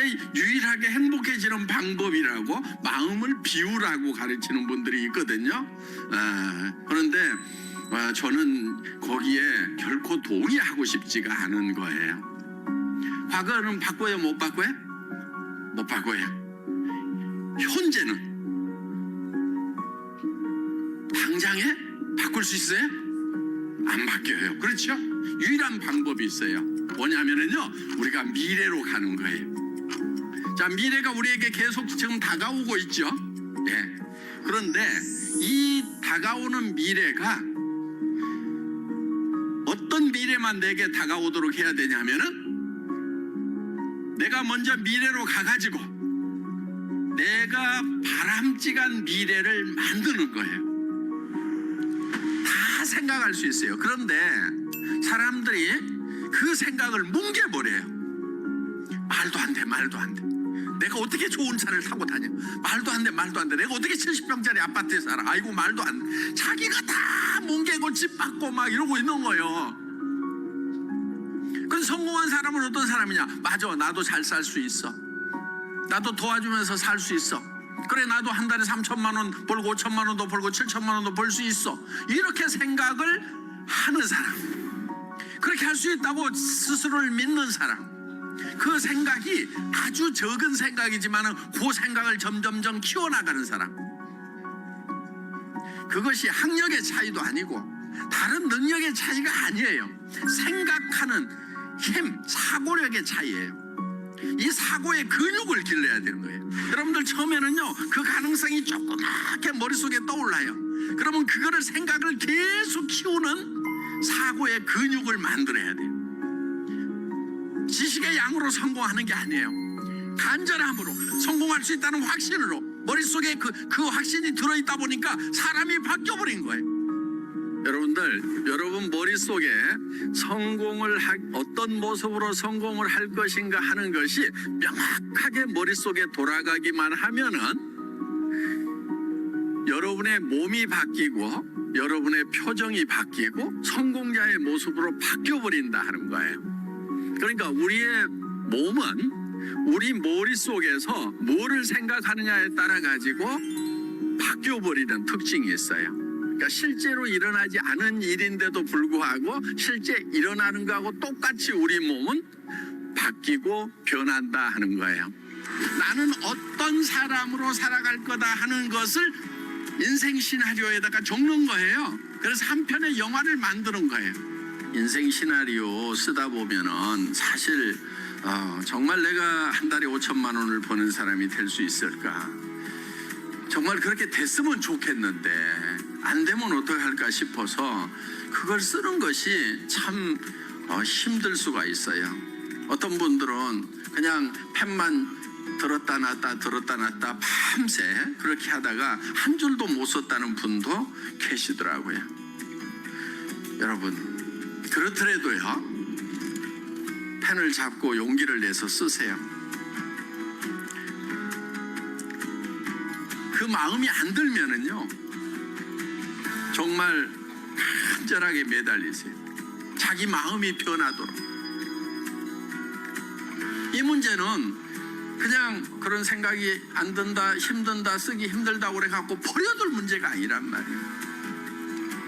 세상에 유일하게 행복해지는 방법이라고 마음을 비우라고 가르치는 분들이 있거든요. 그런데 저는 거기에 결코 동의하고 싶지가 않은 거예요. 과거는 바꿔요? 못 바꿔요? 못 바꿔요. 현재는 당장에 바꿀 수 있어요? 안 바뀌어요. 그렇죠? 유일한 방법이 있어요. 뭐냐면요, 우리가 미래로 가는 거예요. 자, 미래가 우리에게 계속 지금 다가오고 있죠. 예. 그런데 이 다가오는 미래가 어떤 미래만 내게 다가오도록 해야 되냐면은, 내가 먼저 미래로 가가지고 내가 바람직한 미래를 만드는 거예요. 다 생각할 수 있어요. 그런데 사람들이 그 생각을 뭉개버려요. 말도 안 돼, 말도 안 돼. 내가 어떻게 좋은 차를 타고 다녀? 말도 안 돼, 말도 안 돼. 내가 어떻게 70평짜리 아파트에 살아? 아이고, 말도 안 돼. 자기가 다 뭉개고 집 받고 막 이러고 있는 거예요. 그 성공한 사람은 어떤 사람이냐? 맞아, 나도 잘 살 수 있어. 나도 도와주면서 살 수 있어. 그래, 나도 한 달에 3천만 원 벌고 5천만 원도 벌고 7천만 원도 벌 수 있어. 이렇게 생각을 하는 사람, 그렇게 할 수 있다고 스스로를 믿는 사람, 그 생각이 아주 적은 생각이지만 그 생각을 점점점 키워나가는 사람, 그것이 학력의 차이도 아니고 다른 능력의 차이가 아니에요. 생각하는 힘, 사고력의 차이예요. 이 사고의 근육을 길러야 되는 거예요. 여러분들 처음에는요, 그 가능성이 조그맣게 머릿속에 떠올라요. 그러면 그거를 생각을 계속 키우는 사고의 근육을 만들어야 돼요. 지식의 양으로 성공하는 게 아니에요. 간절함으로 성공할 수 있다는 확신으로 머릿속에 그 확신이 들어있다 보니까 사람이 바뀌어버린 거예요. 여러분 머릿속에 어떤 모습으로 성공을 할 것인가 하는 것이 명확하게 머릿속에 돌아가기만 하면은 여러분의 몸이 바뀌고 여러분의 표정이 바뀌고 성공자의 모습으로 바뀌어버린다 하는 거예요. 그러니까 우리의 몸은 우리 머릿속에서 뭐를 생각하느냐에 따라 가지고 바뀌어버리는 특징이 있어요. 그러니까 실제로 일어나지 않은 일인데도 불구하고 실제 일어나는 거하고 똑같이 우리 몸은 바뀌고 변한다 하는 거예요. 나는 어떤 사람으로 살아갈 거다 하는 것을 인생 시나리오에다가 적는 거예요. 그래서 한 편의 영화를 만드는 거예요. 인생 시나리오 쓰다 보면은 사실 정말 내가 한 달에 5천만 원을 버는 사람이 될 수 있을까? 정말 그렇게 됐으면 좋겠는데 안 되면 어떡할까 싶어서 그걸 쓰는 것이 참 힘들 수가 있어요. 어떤 분들은 그냥 펜만 들었다 놨다 밤새 그렇게 하다가 한 줄도 못 썼다는 분도 계시더라고요. 여러분, 그렇더라도요, 펜을 잡고 용기를 내서 쓰세요. 그 마음이 안 들면은요, 정말 간절하게 매달리세요. 자기 마음이 변하도록. 이 문제는 그냥 그런 생각이 안 든다, 힘든다, 쓰기 힘들다 그래 갖고 버려둘 문제가 아니란 말이에요.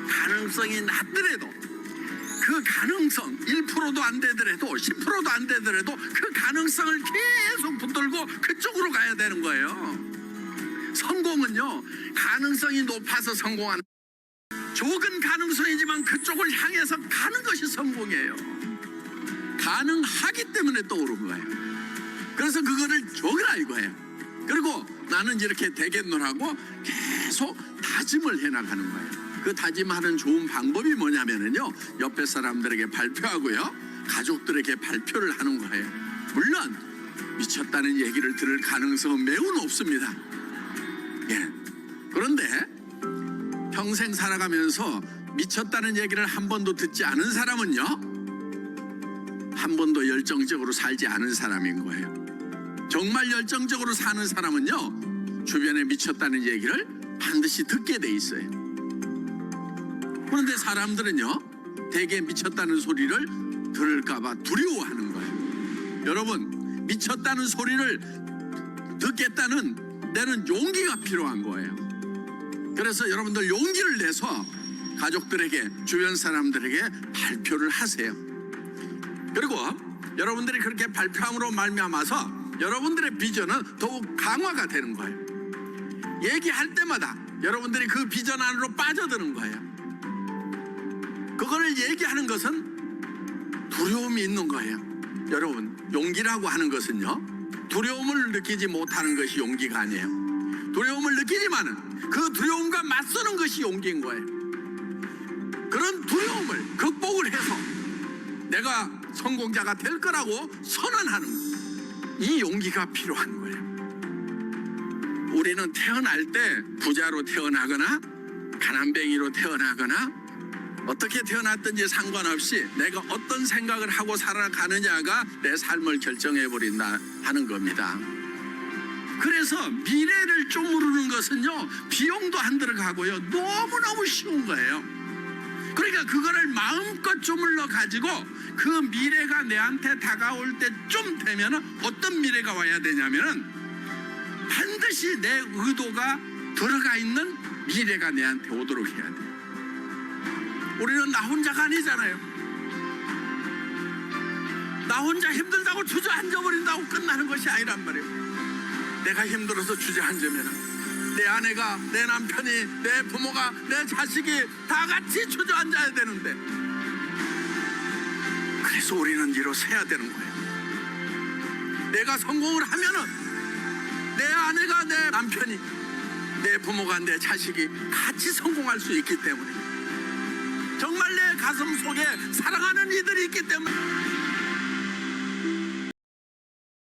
가능성이 낮더라도 그 가능성 1%도 안 되더라도 10%도 안 되더라도 그 가능성을 계속 붙들고 그쪽으로 가야 되는 거예요. 성공은요, 가능성이 높아서 성공하는, 적은 가능성이지만 그쪽을 향해서 가는 것이 성공이에요. 가능하기 때문에 떠오른 거예요. 그래서 그거를 적으라 이거예요. 그리고 나는 이렇게 되겠노라고 계속 다짐을 해나가는 거예요. 그 다짐하는 좋은 방법이 뭐냐면요, 옆에 사람들에게 발표하고요, 가족들에게 발표를 하는 거예요. 물론 미쳤다는 얘기를 들을 가능성은 매우 높습니다. 예. 그런데 평생 살아가면서 미쳤다는 얘기를 한 번도 듣지 않은 사람은요, 한 번도 열정적으로 살지 않은 사람인 거예요. 정말 열정적으로 사는 사람은요, 주변에 미쳤다는 얘기를 반드시 듣게 돼 있어요. 그런데 사람들은요, 대개 미쳤다는 소리를 들을까 봐 두려워하는 거예요. 여러분, 미쳤다는 소리를 듣겠다는 내는 용기가 필요한 거예요. 그래서 여러분들 용기를 내서 가족들에게, 주변 사람들에게 발표를 하세요. 그리고 여러분들이 그렇게 발표함으로 말미암아서 여러분들의 비전은 더욱 강화가 되는 거예요. 얘기할 때마다 여러분들이 그 비전 안으로 빠져드는 거예요. 그거를 얘기하는 것은 두려움이 있는 거예요. 여러분, 용기라고 하는 것은요, 두려움을 느끼지 못하는 것이 용기가 아니에요. 두려움을 느끼지만은 그 두려움과 맞서는 것이 용기인 거예요. 그런 두려움을 극복을 해서 내가 성공자가 될 거라고 선언하는 이 용기가 필요한 거예요. 우리는 태어날 때 부자로 태어나거나 가난뱅이로 태어나거나 어떻게 태어났든지 상관없이 내가 어떤 생각을 하고 살아가느냐가 내 삶을 결정해버린다 하는 겁니다. 그래서 미래를 쪼무르는 것은요, 비용도 안 들어가고요, 너무너무 쉬운 거예요. 그러니까 그거를 마음껏 쪼물러 가지고 그 미래가 내한테 다가올 때쯤 되면은 어떤 미래가 와야 되냐면은 반드시 내 의도가 들어가 있는 미래가 내한테 오도록 해야 돼요. 우리는 나 혼자가 아니잖아요. 나 혼자 힘들다고 주저앉아버린다고 끝나는 것이 아니란 말이에요. 내가 힘들어서 주저앉으면 내 아내가, 내 남편이, 내 부모가, 내 자식이 다 같이 주저앉아야 되는데, 그래서 우리는 일어서야 되는 거예요. 내가 성공을 하면은 내 아내가, 내 남편이, 내 부모가, 내 자식이 같이 성공할 수 있기 때문에, 정말 내 가슴 속에 사랑하는 이들이 있기 때문에